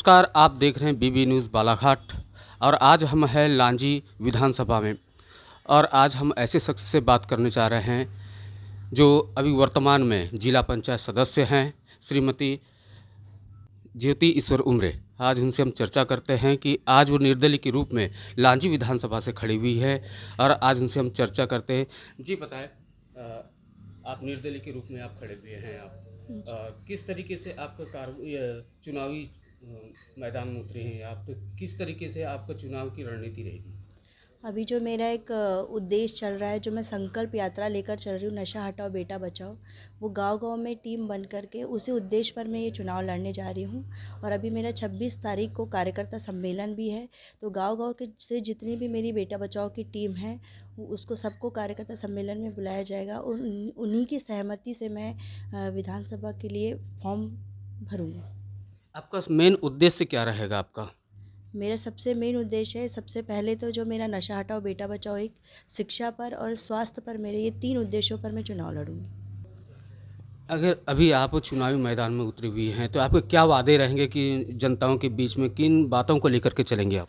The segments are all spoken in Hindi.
नमस्कार, आप देख रहे हैं बीबी न्यूज़ बालाघाट और आज हम हैं लांजी विधानसभा में और आज हम ऐसे शख्स से बात करने जा रहे हैं जो अभी वर्तमान में जिला पंचायत सदस्य हैं, श्रीमती ज्योति ईश्वर उमरे। आज उनसे हम चर्चा करते हैं कि आज वो निर्दलीय के रूप में लांजी विधानसभा से खड़ी हुई है और आज उनसे हम चर्चा करते हैं। जी बताएं, आप निर्दलीय के रूप में आप खड़े हुए हैं। आप किस तरीके से आपका चुनावी मैदान में उतरे हैं आप, तो किस तरीके से आपका चुनाव की रणनीति रहेगी? अभी जो मेरा एक उद्देश्य चल रहा है, जो मैं संकल्प यात्रा लेकर चल रही हूँ, नशा हटाओ बेटा बचाओ, वो गांव-गांव में टीम बन करके उसी उद्देश्य पर मैं ये चुनाव लड़ने जा रही हूँ। और अभी मेरा 26 तारीख को कार्यकर्ता सम्मेलन भी है, तो गांव-गांव के से जितनी भी मेरी बेटा बचाओ की टीम है, उसको सबको कार्यकर्ता सम्मेलन में बुलाया जाएगा और उन्हीं की सहमति से मैं विधानसभा के लिए फॉर्म भरूँगी। आपका मेन उद्देश्य क्या रहेगा आपका? मेरा सबसे मेन उद्देश्य है, सबसे पहले तो जो मेरा नशा हटाओ बेटा बचाओ, एक शिक्षा पर और स्वास्थ्य पर, मेरे ये 3 उद्देश्यों पर मैं चुनाव लड़ूंगी। अगर अभी आप चुनावी मैदान में उतरी हुई हैं, तो आपके क्या वादे रहेंगे कि जनताओं के बीच में किन बातों को लेकर के चलेंगे आप?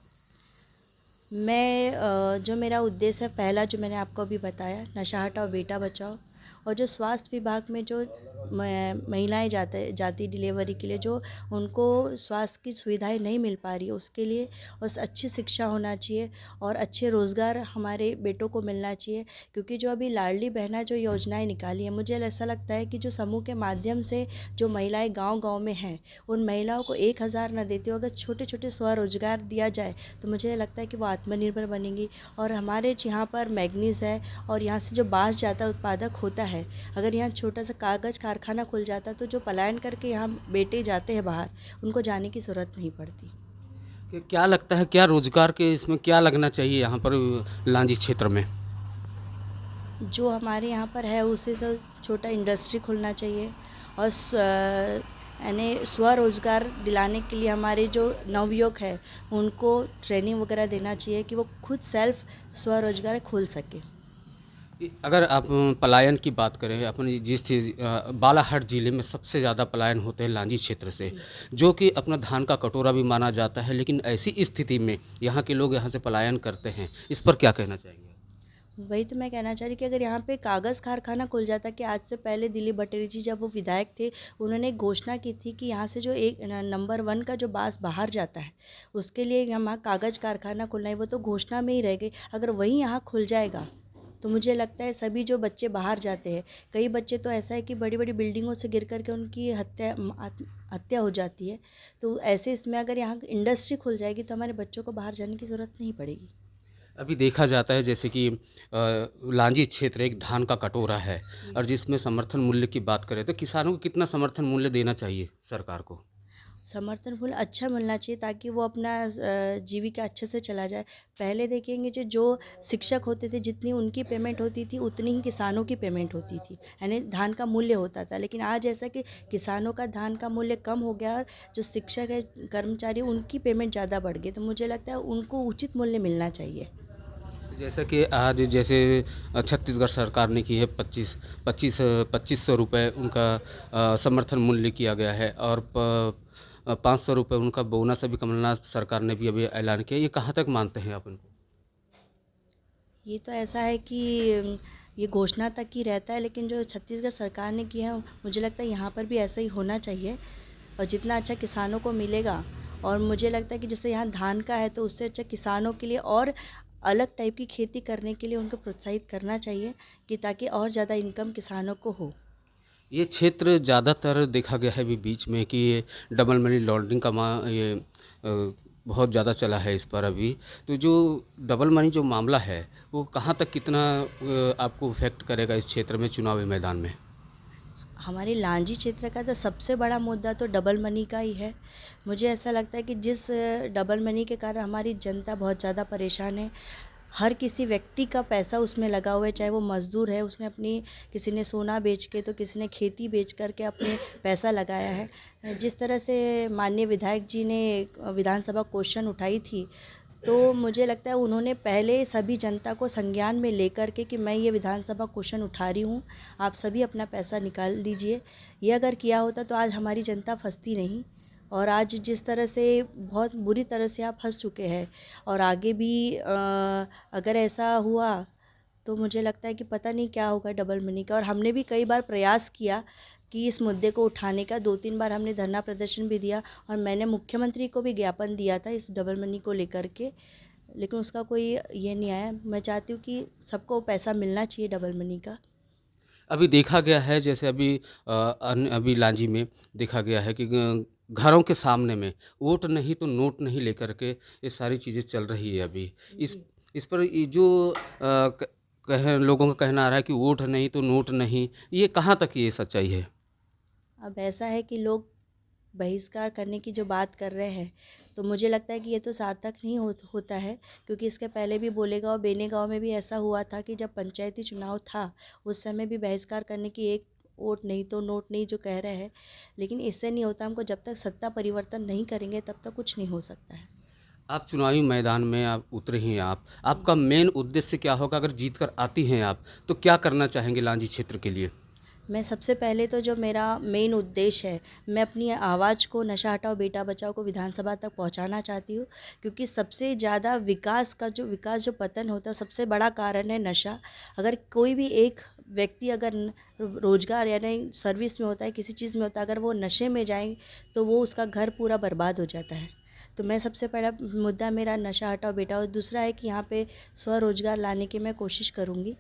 मैं जो मेरा उद्देश्य है, पहला जो मैंने आपको अभी बताया, नशा हटाओ बेटा बचाओ, और जो स्वास्थ्य विभाग में जो महिलाएं जाती डिलीवरी के लिए, जो उनको स्वास्थ्य की सुविधाएं नहीं मिल पा रही है, उसके लिए और अच्छी शिक्षा होना चाहिए और अच्छे रोज़गार हमारे बेटों को मिलना चाहिए। क्योंकि जो अभी लाडली बहना जो योजनाएं निकाली है, मुझे ऐसा लगता है कि जो समूह के माध्यम से जो महिलाएं गांव-गांव में हैं, उन महिलाओं को 1,000 न देते हुए अगर छोटे-छोटे स्वरोजगार दिया जाए, तो मुझे लगता है कि वो आत्मनिर्भर बनेंगी। और हमारे यहाँ पर मैग्नीज़ है और यहाँ से जो बाँस जाता उत्पादक होता है, अगर यहाँ छोटा सा कागज़ कारखाना खुल जाता, तो जो पलायन करके यहाँ बेटे जाते हैं बाहर, उनको जाने की ज़रूरत नहीं पड़ती। कि क्या लगता है, क्या रोज़गार के इसमें क्या लगना चाहिए यहाँ पर लांजी क्षेत्र में? जो हमारे यहाँ पर है, उसे तो छोटा इंडस्ट्री खुलना चाहिए और यानी स्वरोज़गार दिलाने के लिए हमारे जो नवयुवक है, उनको ट्रेनिंग वगैरह देना चाहिए कि वो खुद सेल्फ स्वरोज़गार खोल सके। अगर आप पलायन की बात करें, अपनी जिस चीज़ बालाघाट ज़िले में सबसे ज़्यादा पलायन होते हैं लांजी क्षेत्र से, जो कि अपना धान का कटोरा भी माना जाता है, लेकिन ऐसी स्थिति में यहाँ के लोग यहाँ से पलायन करते हैं। इस पर क्या कहना चाहेंगे? वही तो मैं कहना चाह रही कि अगर यहाँ पे कागज़ कारखाना खुल जाता, कि आज से पहले दिलीप भटेरी जी जब वो विधायक थे, उन्होंने एक घोषणा की थी कि यहाँ से जो एक नंबर 1 का जो बाँस बाहर जाता है, उसके लिए यहाँ कागज़ कारखाना खुलना है, वो तो घोषणा में ही रह गई। अगर वही यहाँ खुल जाएगा, तो मुझे लगता है सभी जो बच्चे बाहर जाते हैं, कई बच्चे तो ऐसा है कि बड़ी-बड़ी बिल्डिंगों से गिर कर के उनकी हत्या हो जाती है। तो ऐसे इसमें अगर यहाँ इंडस्ट्री खुल जाएगी, तो हमारे बच्चों को बाहर जाने की ज़रूरत नहीं पड़ेगी। अभी देखा जाता है जैसे कि लांजी क्षेत्र एक धान का कटोरा है और जिसमें समर्थन मूल्य की बात करें, तो किसानों को कितना समर्थन मूल्य देना चाहिए सरकार को? समर्थन मूल्य अच्छा मिलना चाहिए, ताकि वो अपना जीविका अच्छे से चला जाए। पहले देखेंगे जो शिक्षक होते थे, जितनी उनकी पेमेंट होती थी, उतनी ही किसानों की पेमेंट होती थी, यानी धान का मूल्य होता था। लेकिन आज ऐसा कि किसानों का धान का मूल्य कम हो गया और जो शिक्षक है, कर्मचारी, उनकी पेमेंट ज़्यादा बढ़ गई। तो मुझे लगता है उनको उचित मूल्य मिलना चाहिए। जैसा कि आज जैसे छत्तीसगढ़ सरकार ने की है, 2500 रुपये उनका समर्थन मूल्य किया गया है और 500 रुपये उनका बोनस अभी कमलनाथ सरकार ने भी अभी ऐलान किया। ये कहाँ तक मानते हैं आप इनको? ये तो ऐसा है कि ये घोषणा तक ही रहता है, लेकिन जो छत्तीसगढ़ सरकार ने किया है, मुझे लगता है यहाँ पर भी ऐसा ही होना चाहिए। और जितना अच्छा किसानों को मिलेगा, और मुझे लगता है कि जैसे यहाँ धान का है, तो उससे अच्छा किसानों के लिए और अलग टाइप की खेती करने के लिए उनको प्रोत्साहित करना चाहिए, कि ताकि और ज़्यादा इनकम किसानों को हो। ये क्षेत्र ज़्यादातर देखा गया है अभी बीच में कि ये डबल मनी लॉन्ड्रिंग का बहुत ज़्यादा चला है इस पर अभी। तो जो डबल मनी जो मामला है, वो कहाँ तक कितना आपको इफ़ेक्ट करेगा इस क्षेत्र में चुनावी मैदान में? हमारे लांजी क्षेत्र का तो सबसे बड़ा मुद्दा तो डबल मनी का ही है। मुझे ऐसा लगता है कि जिस डबल मनी के कारण हमारी जनता बहुत ज़्यादा परेशान है। हर किसी व्यक्ति का पैसा उसमें लगा हुआ है, चाहे वो मज़दूर है, उसने अपनी, किसी ने सोना बेच के, तो किसी ने खेती बेच कर के अपने पैसा लगाया है। जिस तरह से माननीय विधायक जी ने विधानसभा क्वेश्चन उठाई थी, तो मुझे लगता है उन्होंने पहले सभी जनता को संज्ञान में लेकर के कि मैं ये विधानसभा क्वेश्चन उठा रही हूँ, आप सभी अपना पैसा निकाल दीजिए। ये अगर किया होता, तो आज हमारी जनता फंसती नहीं। और आज जिस तरह से बहुत बुरी तरह से आप फंस चुके हैं और आगे भी अगर ऐसा हुआ तो मुझे लगता है कि पता नहीं क्या होगा डबल मनी का। और हमने भी कई बार प्रयास किया कि इस मुद्दे को उठाने का, 2-3 बार हमने धरना प्रदर्शन भी दिया और मैंने मुख्यमंत्री को भी ज्ञापन दिया था इस डबल मनी को लेकर के, लेकिन उसका कोई ये नहीं आया। मैं चाहती हूँ कि सबको पैसा मिलना चाहिए डबल मनी का। अभी देखा गया है जैसे अभी लांजी में देखा गया है कि घरों के सामने में वोट नहीं तो नोट नहीं लेकर के ये सारी चीज़ें चल रही है अभी। इस जी। इस पर ये जो लोगों का कहना आ रहा है कि वोट नहीं तो नोट नहीं, ये कहाँ तक ये सच्चाई है? अब ऐसा है कि लोग बहिष्कार करने की जो बात कर रहे हैं, तो मुझे लगता है कि ये तो सार्थक नहीं होता है, क्योंकि इसके पहले भी बोलेगांव बेनी गांव में भी ऐसा हुआ था कि जब पंचायती चुनाव था, उस समय भी बहिष्कार करने की, एक वोट नहीं तो नोट नहीं जो कह रहे हैं, लेकिन इससे नहीं होता। हमको जब तक सत्ता परिवर्तन नहीं करेंगे तब तक कुछ नहीं हो सकता है। आप चुनावी मैदान में आप उतरे हैं जी। आपका मेन उद्देश्य क्या होगा अगर जीत कर आती हैं आप, तो क्या करना चाहेंगे लांजी क्षेत्र के लिए? मैं सबसे पहले तो जो मेरा मेन उद्देश्य है, मैं अपनी आवाज़ को नशा हटाओ बेटा बचाओ को विधानसभा तक पहुंचाना चाहती हूँ, क्योंकि सबसे ज़्यादा विकास जो पतन होता है, सबसे बड़ा कारण है नशा। अगर कोई भी एक व्यक्ति अगर रोजगार यानी सर्विस में होता है, किसी चीज़ में होता है, अगर वो नशे में जाए तो वो उसका घर पूरा बर्बाद हो जाता है। तो मैं सबसे बड़ा मुद्दा मेरा नशा हटाओ बेटा, और दूसरा है कि यहाँ पे स्वरोजगार लाने की मैं कोशिश करूँगी।